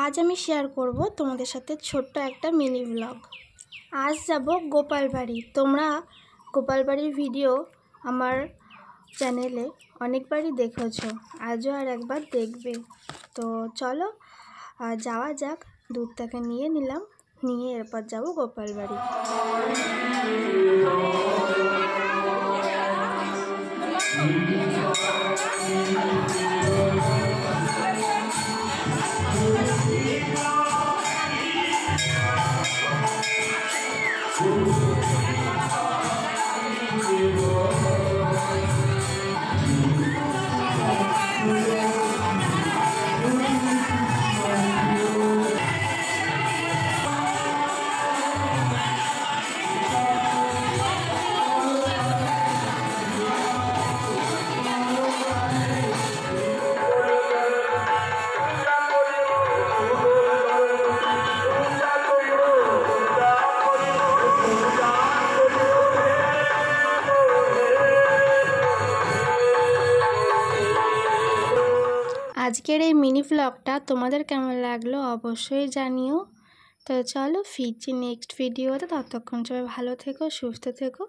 আজ আমি শেয়ার করব তোমাদের সাথে ছোট্ট একটা মিনি ব্লগ। আজ যাব গোপাল বাড়ি। তোমরা গোপাল বাড়ির ভিডিও আমার চ্যানেলে অনেকবারই দেখেছো, আজও আর একবার দেখবে। তো চলো যাওয়া যাক। দুধটাকে নিয়ে নিলাম, নিয়ে এরপর যাব গোপাল বাড়ি। আজকের এই মিনি ব্লগটা তোমাদের কেমন লাগলো অবশ্যই জানিও। তো চলো ফিরছি নেক্সট ভিডিওতে। ততক্ষণ সবাই ভালো থেকো, সুস্থ থেকো।